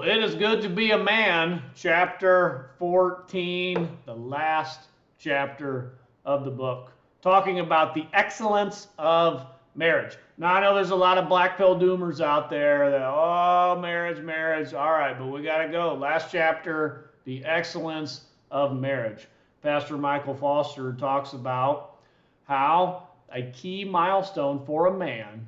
It is good to be a man, chapter 14, the last chapter of the book, talking about the excellence of marriage. Now, I know there's a lot of black pill doomers out there that, oh, marriage, all right, but we got to go. Last chapter, the excellence of marriage. Pastor Michael Foster talks about how a key milestone for a man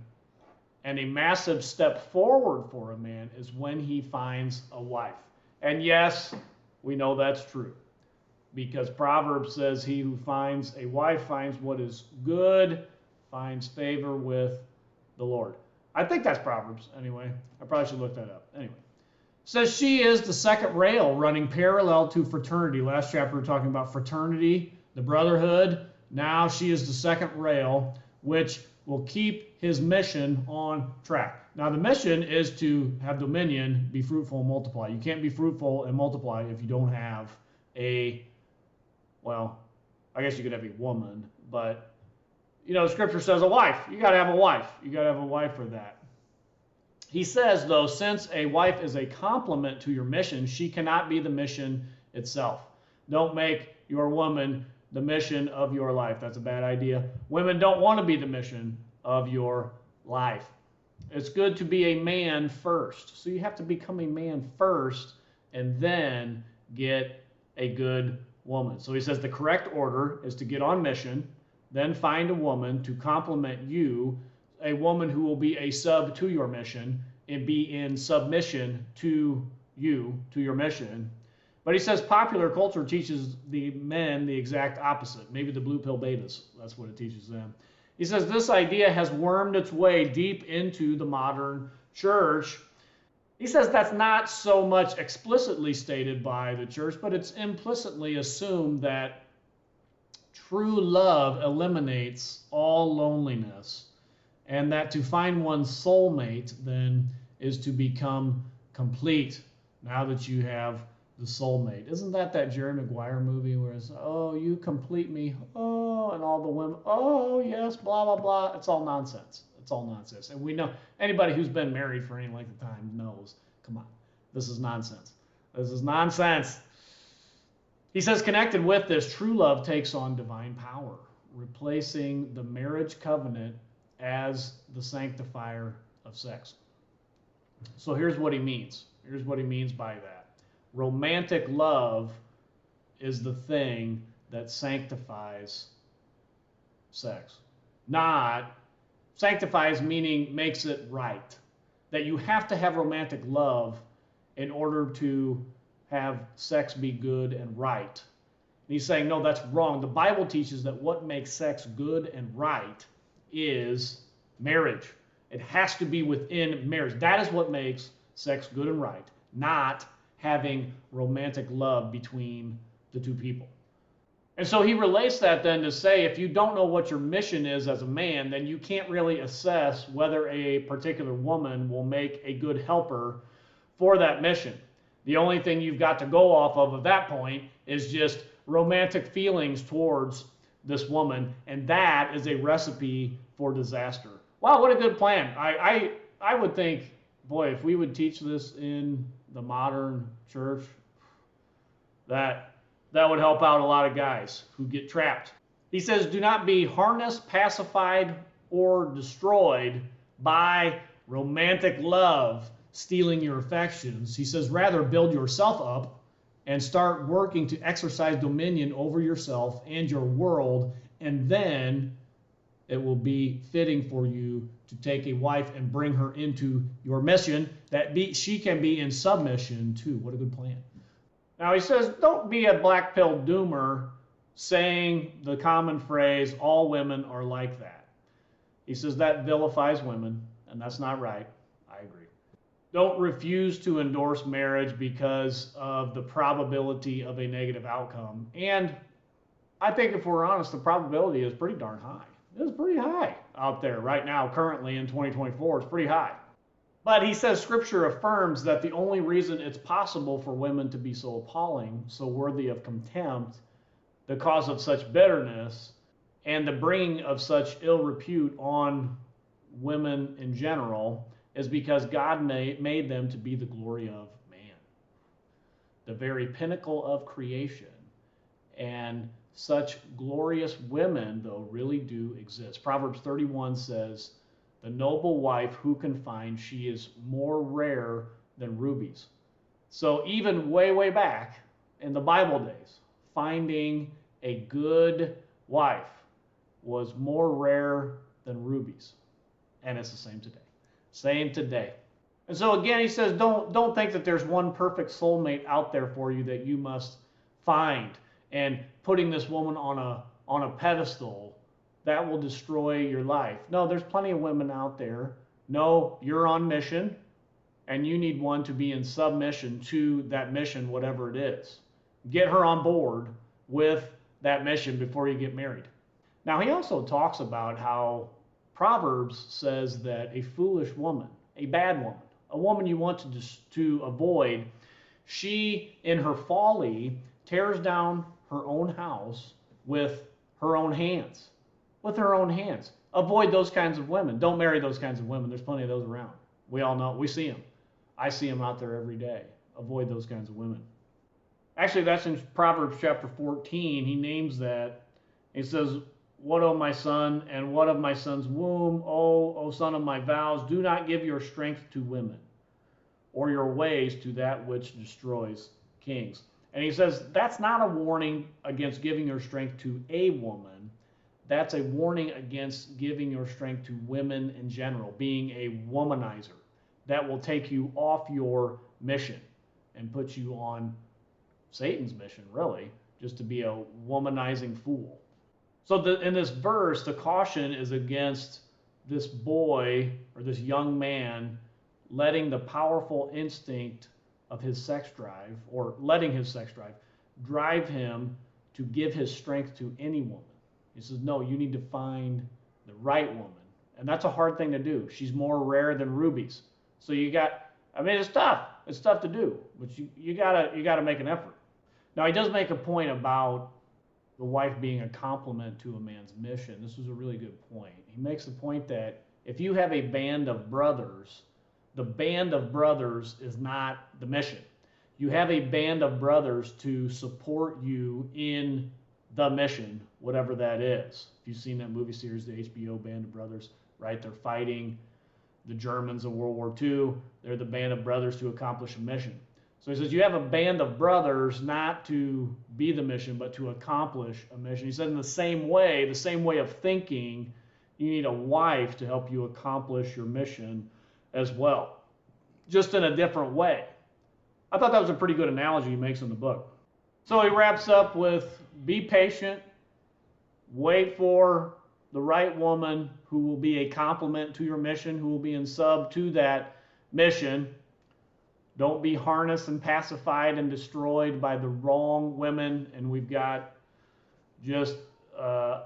and a massive step forward for a man is when he finds a wife. And yes, we know that's true, because Proverbs says he who finds a wife finds what is good, finds favor with the Lord. I think that's Proverbs anyway. I probably should look that up. Anyway, it says she is the second rail running parallel to fraternity. Last chapter we were talking about fraternity, the brotherhood. Now she is the second rail, which will keep his mission on track. Now, the mission is to have dominion, be fruitful, and multiply. You can't be fruitful and multiply if you don't have well, I guess you could have a woman, but, the scripture says a wife. You got to have a wife. You got to have a wife for that. He says, though, since a wife is a complement to your mission, she cannot be the mission itself. Don't make your woman the mission of your life. That's a bad idea. Women don't want to be the mission of your life. It's good to be a man first. So you have to become a man first and then get a good woman. So he says the correct order is to get on mission, then find a woman to complement you, a woman who will be a sub to your mission and be in submission to you, to your mission. But he says popular culture teaches the men the exact opposite. Maybe the blue pill betas, that's what it teaches them. He says this idea has wormed its way deep into the modern church. He says that's not so much explicitly stated by the church, but it's implicitly assumed that true love eliminates all loneliness, and that to find one's soulmate then is to become complete now that you have the soulmate. Isn't that Jerry Maguire movie where it's, oh, you complete me, oh, and all the women, oh, yes, blah, blah, blah. It's all nonsense. It's all nonsense. And we know, anybody who's been married for any length of time knows, come on, this is nonsense. This is nonsense. He says, connected with this, true love takes on divine power, replacing the marriage covenant as the sanctifier of sex. So here's what he means. Here's what he means by that. Romantic love is the thing that sanctifies sex. Not sanctifies, meaning makes it right. That you have to have romantic love in order to have sex be good and right. And he's saying, no, that's wrong. The Bible teaches that what makes sex good and right is marriage. It has to be within marriage. That is what makes sex good and right, not having romantic love between the two people. And so he relates that then to say, if you don't know what your mission is as a man, then you can't really assess whether a particular woman will make a good helper for that mission. The only thing you've got to go off of at that point is just romantic feelings towards this woman, and that is a recipe for disaster. Wow, what a good plan. I would think, boy, if we would teach this in the modern church, that would help out a lot of guys who get trapped. He says, do not be harnessed, pacified, or destroyed by romantic love stealing your affections. He says, rather build yourself up and start working to exercise dominion over yourself and your world, and then it will be fitting for you to take a wife and bring her into your mission, that she can be in submission too. What a good plan. Now he says, don't be a black pill doomer saying the common phrase, all women are like that. He says that vilifies women, and that's not right. I agree. Don't refuse to endorse marriage because of the probability of a negative outcome. And I think if we're honest, the probability is pretty darn high. It's pretty high out there right now, currently in 2024. It's pretty high. But he says Scripture affirms that the only reason it's possible for women to be so appalling, so worthy of contempt, the cause of such bitterness, and the bringing of such ill repute on women in general, is because God made them to be the glory of man. the very pinnacle of creation. And such glorious women, though, really do exist. Proverbs 31 says, "The noble wife who can find, she is more rare than rubies." So even way, way back in the Bible days, finding a good wife was more rare than rubies. And it's the same today. Same today. And so again, he says, don't think that there's one perfect soulmate out there for you that you must find. And putting this woman on a pedestal, that will destroy your life. No, there's plenty of women out there. No, you're on mission, and you need one to be in submission to that mission, whatever it is. Get her on board with that mission before you get married. Now, he also talks about how Proverbs says that a foolish woman, a bad woman, a woman you want to avoid, she, in her folly, tears down her own house with her own hands. With her own hands. Avoid those kinds of women. Don't marry those kinds of women. There's plenty of those around. We all know. We see them. I see them out there every day. Avoid those kinds of women. Actually, that's in Proverbs chapter 14. He names that. He says, "What of my son, and what of my son's womb? O son of my vows, do not give your strength to women, or your ways to that which destroys kings." And he says that's not a warning against giving your strength to a woman. That's a warning against giving your strength to women in general, being a womanizer. That will take you off your mission and put you on Satan's mission, really, just to be a womanizing fool. So in this verse, the caution is against this boy or this young man letting the powerful instinct of his sex drive, or letting his sex drive him to give his strength to any woman. He says, no, you need to find the right woman. And that's a hard thing to do. She's more rare than rubies. So it's tough. It's tough to do, but you gotta make an effort. Now, he does make a point about the wife being a complement to a man's mission. This was a really good point. He makes the point that if you have a band of brothers, the band of brothers is not the mission. You have a band of brothers to support you in the mission, whatever that is. If you've seen that movie series, the HBO Band of Brothers, right? They're fighting the Germans in World War II. They're the band of brothers to accomplish a mission. So he says you have a band of brothers not to be the mission, but to accomplish a mission. He said in the same way of thinking, you need a wife to help you accomplish your mission as well, just in a different way. I thought that was a pretty good analogy he makes in the book. So he wraps up with, be patient, wait for the right woman who will be a complement to your mission, who will be in sub to that mission. Don't be harnessed and pacified and destroyed by the wrong women. And we've got just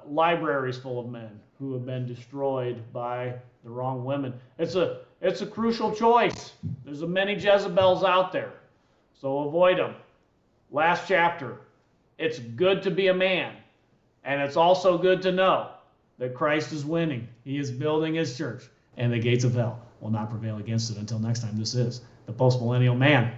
libraries full of men who have been destroyed by the wrong women. It's a crucial choice. There's many Jezebels out there, so avoid them. Last chapter. It's good to be a man, and it's also good to know that Christ is winning. He is building his church, and the gates of hell will not prevail against it. Until next time, this is the Postmillennial Man.